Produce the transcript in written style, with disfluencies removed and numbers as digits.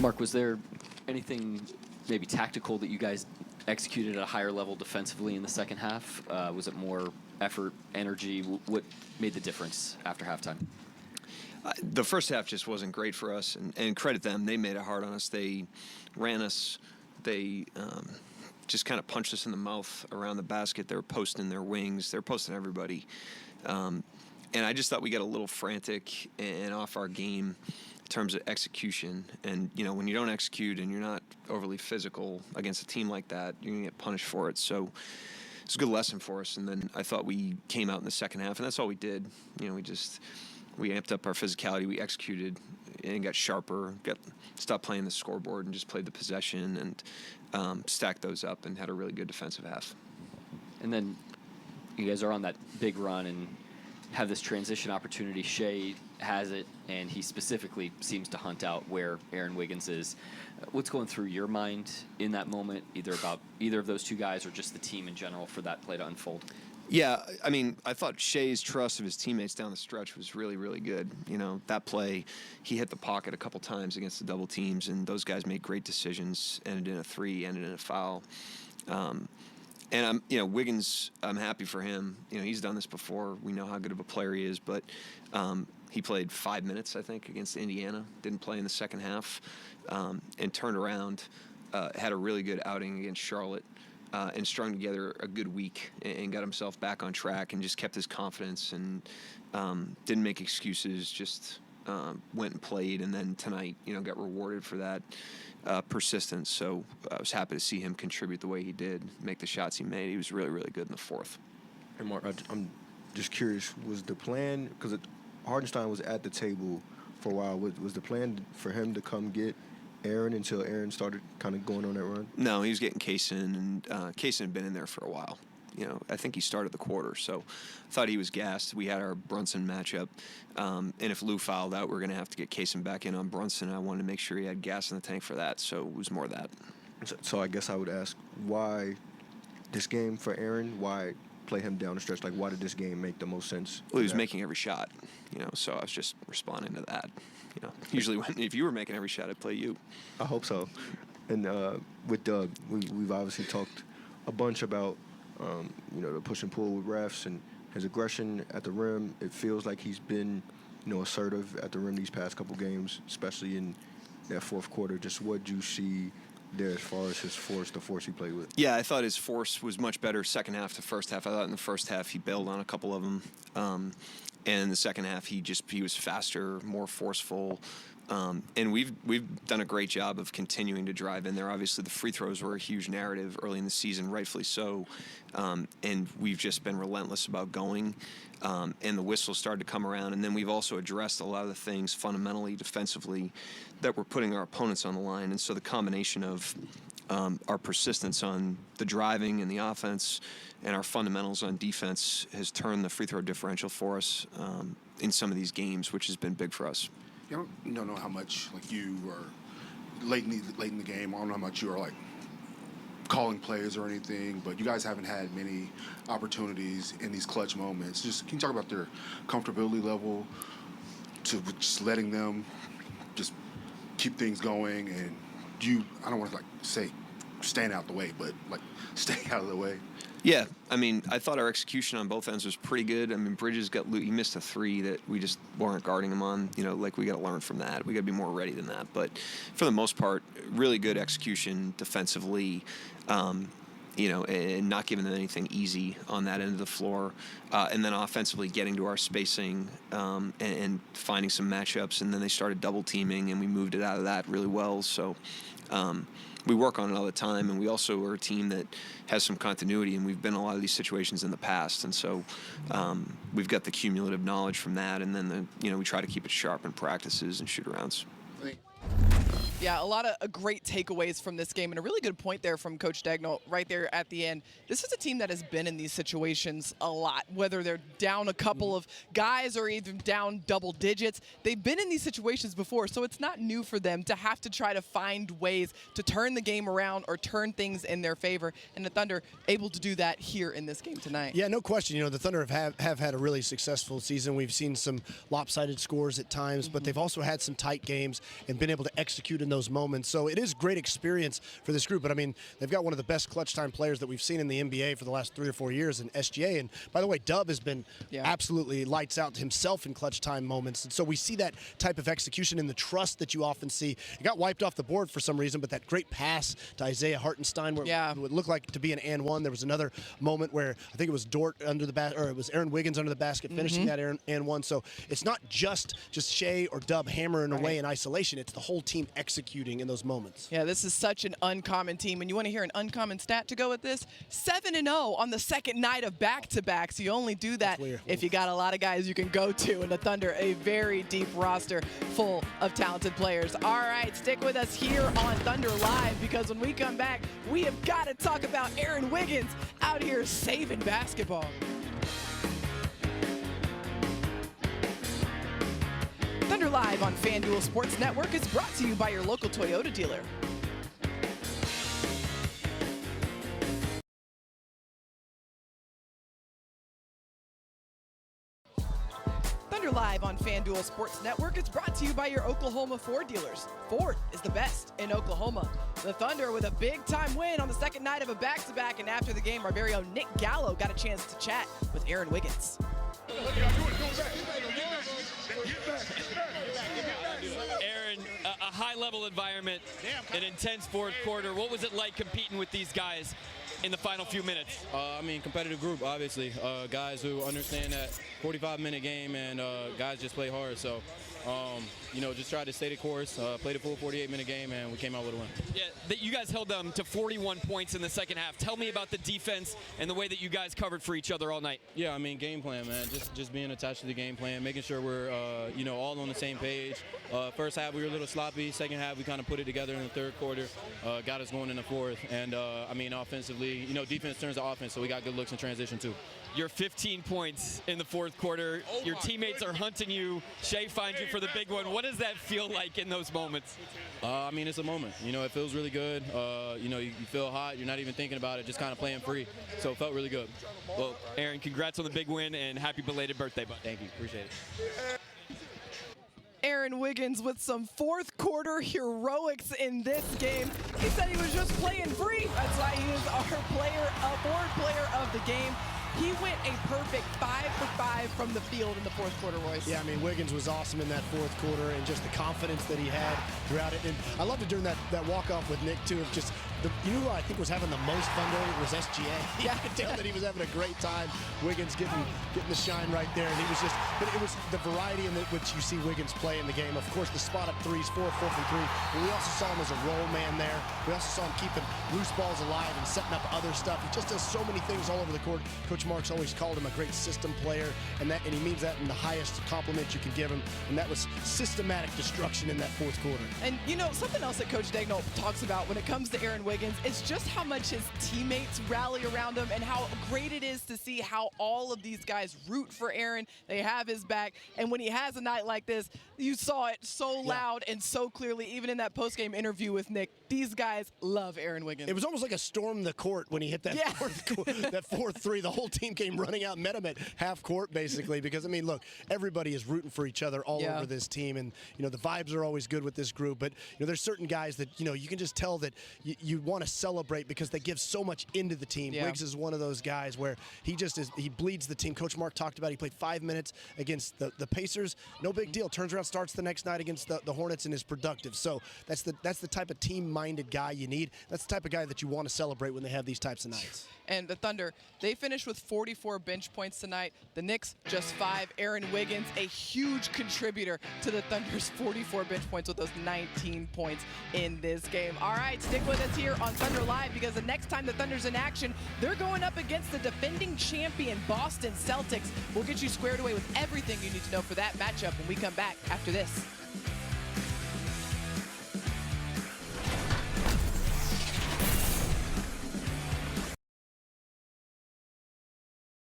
Mark, was there anything maybe tactical that you guys executed at a higher level defensively in the second half? Was it more effort, energy? What made the difference after halftime? The first half just wasn't great for us, and credit them. They made it hard on us. They ran us. They just kind of punched us in the mouth around the basket. They were posting their wings. They were posting everybody. And I just thought we got a little frantic and off our game in terms of execution. And, when you don't execute and you're not overly physical against a team like that, you're going to get punished for it. So it's a good lesson for us. And then I thought we came out in the second half, and that's all we did. We amped up our physicality. We executed and got sharper, stopped playing the scoreboard and just played the possession and stacked those up and had a really good defensive half. And then you guys are on that big run and have this transition opportunity. Shea has it, and he specifically seems to hunt out where Aaron Wiggins is. What's going through your mind in that moment, either about either of those two guys or just the team in general for that play to unfold? Yeah, I thought Shea's trust of his teammates down the stretch was really, really good. That play, he hit the pocket a couple times against the double teams, and those guys made great decisions, ended in a three, ended in a foul. And Wiggins, I'm happy for him. He's done this before. We know how good of a player he is, but he played 5 minutes, I think, against Indiana. Didn't play in the second half, and turned around, had a really good outing against Charlotte. And strung together a good week and got himself back on track and just kept his confidence and didn't make excuses, just went and played. And then tonight, got rewarded for that persistence. So I was happy to see him contribute the way he did, make the shots he made. He was really, really good in the fourth. Hey, Mark, I'm just curious, was the plan, because Hardenstein was at the table for a while, was the plan for him to come get Aaron until Aaron started kind of going on that run? No, he was getting Kaysen, and Kaysen had been in there for a while. I think he started the quarter, so I thought he was gassed. We had our Brunson matchup, and if Lou fouled out, we're going to have to get Kaysen back in on Brunson. I wanted to make sure he had gas in the tank for that, so it was more that. So I guess I would ask, why this game for Aaron? Why play him down the stretch? Like, why did this game make the most sense? Well, he was making every shot, so I was just responding to that. Usually if you were making every shot, I'd play you. I hope so. And with Doug, we've obviously talked a bunch about, the push and pull with refs and his aggression at the rim. It feels like he's been, assertive at the rim these past couple games, especially in that fourth quarter. Just what do you see there as far as his force, the force he played with? Yeah, I thought his force was much better second half to first half. I thought in the first half he bailed on a couple of them. And in the second half, he was faster, more forceful, and we've done a great job of continuing to drive in there. Obviously, the free throws were a huge narrative early in the season, rightfully so, and we've just been relentless about going. And the whistles started to come around, and then we've also addressed a lot of the things fundamentally, defensively, that were putting our opponents on the line. And so the combination of our persistence on the driving and the offense and our fundamentals on defense has turned the free throw differential for us in some of these games, which has been big for us. You don't know how much, you are late in the game. I don't know how much you are, calling plays or anything, but you guys haven't had many opportunities in these clutch moments. Just can you talk about their comfortability level to just letting them just keep things going, and I don't want to say stand out the way, but staying out of the way? Yeah, I thought our execution on both ends was pretty good. Bridges he missed a three that we just weren't guarding him on. We got to learn from that. We got to be more ready than that. But for the most part, really good execution defensively, and not giving them anything easy on that end of the floor. And then offensively getting to our spacing and finding some matchups. And then they started double teaming, and we moved it out of that really well. So we work on it all the time, and we also are a team that has some continuity, and we've been in a lot of these situations in the past, and so we've got the cumulative knowledge from that, and then we try to keep it sharp in practices and shoot-arounds. Yeah, a lot of great takeaways from this game, and a really good point there from Coach Dagnall right there at the end. This is a team that has been in these situations a lot, whether they're down a couple of guys or even down double digits. They've been in these situations before, so it's not new for them to have to try to find ways to turn the game around or turn things in their favor, and the Thunder able to do that here in this game tonight. Yeah, no question. The Thunder have had a really successful season. We've seen some lopsided scores at times, but they've also had some tight games and been able to execute in those moments. So it is great experience for this group. But I mean, they've got one of the best clutch time players that we've seen in the NBA for the last 3 or 4 years in SGA. And by the way, Dub has been absolutely lights out himself in clutch time moments. And so we see that type of execution and the trust that you often see. It got wiped off the board for some reason, but that great pass to Isaiah Hartenstein where it would look like to be an and one. There was another moment where I think it was Dort under the basket, or it was Aaron Wiggins under the basket finishing that and one. So it's not just Shea or Dub hammering away in isolation. It's the whole team executing in those moments. Yeah, this is such an uncommon team. And you want to hear an uncommon stat to go with this? 7-0 on the second night of back-to-backs. You only do that if you got a lot of guys you can go to. And the Thunder, a very deep roster full of talented players. All right, stick with us here on Thunder Live, because when we come back, we have got to talk about Aaron Wiggins out here saving basketball. Thunder Live on FanDuel Sports Network is brought to you by your local Toyota dealer. Thunder Live on FanDuel Sports Network is brought to you by your Oklahoma Ford dealers. Ford is the best in Oklahoma. The Thunder with a big-time win on the second night of a back-to-back, and after the game, our very own Nick Gallo got a chance to chat with Aaron Wiggins. Aaron, a high-level environment, an intense fourth quarter. What was it like competing with these guys in the final few minutes? I mean, competitive group, obviously. Guys who understand that 45-minute game, and guys just play hard. So, you know, just try to stay the course, play the full 48-minute game, and we came out with a win. Yeah, you guys held them to 41 points in the second half. Tell me about the defense and the way that you guys covered for each other all night. Yeah, I mean, game plan, man. Just being attached to the game plan, making sure we're, you know, all on the same page. First half, we were a little sloppy. Second half, we kind of put it together in the third quarter, got us going in the fourth. And, I mean, offensively, you know, defense turns to offense, so we got good looks in transition, too. You're 15 points in the fourth quarter. Your teammates are hunting you. Shea finds you for the big one. What does that feel like in those moments? I mean, it's a moment. You know, it feels really good. You know, you feel hot. You're not even thinking about it, just kind of playing free. So it felt really good. Well, Aaron, congrats on the big win, and happy belated birthday, bud. Thank you. Appreciate it. Aaron Wiggins with some fourth quarter heroics in this game. He said he was just playing free. That's why he is our award player of the game. He went a perfect 5 for 5 from the field in the fourth quarter, Royce. Yeah, I mean, Wiggins was awesome in that fourth quarter, and just the confidence that he had throughout it. And I loved it during that walk-off with Nick, too, of just, you know who I think was having the most fun during it was SGA. Yeah, I could tell that he was having a great time. Wiggins getting the shine right there, and he was just, but it was the variety in which you see Wiggins play in the game. Of course, the spot-up threes, 4 from 3. But we also saw him as a roll man there. We also saw him keeping loose balls alive and setting up other stuff. He just does so many things all over the court. Coach Mark's always called him a great system player, and he means that in the highest compliment you can give him. And that was systematic destruction in that fourth quarter. And you know, something else that Coach Daigneault talks about when it comes to Aaron Wiggins is just how much his teammates rally around him, and how great it is to see how all of these guys root for Aaron. They have his back, and when he has a night like this, you saw it so loud and so clearly, even in that post-game interview with Nick. These guys love Aaron Wiggins. It was almost like a storm the court when he hit that fourth three. The whole team came running out and met him at half court, basically, because, I mean, look, everybody is rooting for each other all over this team, and, you know, the vibes are always good with this group, but, you know, there's certain guys that, you know, you can just tell that you want to celebrate because they give so much into the team. Wiggs is one of those guys where he bleeds the team. Coach Mark talked about he played 5 minutes against the Pacers. No big deal. Turns around, starts the next night against the Hornets, and is productive. So that's the type of team-minded guy you need. That's the type of guy that you want to celebrate when they have these types of nights. And the Thunder, they finished with 44 bench points tonight. The Knicks, just 5. Aaron Wiggins, a huge contributor to the Thunder's 44 bench points with those 19 points in this game. All right, stick with us here on Thunder Live, because the next time the Thunder's in action, they're going up against the defending champion Boston Celtics. We'll get you squared away with everything you need to know for that matchup when we come back after this.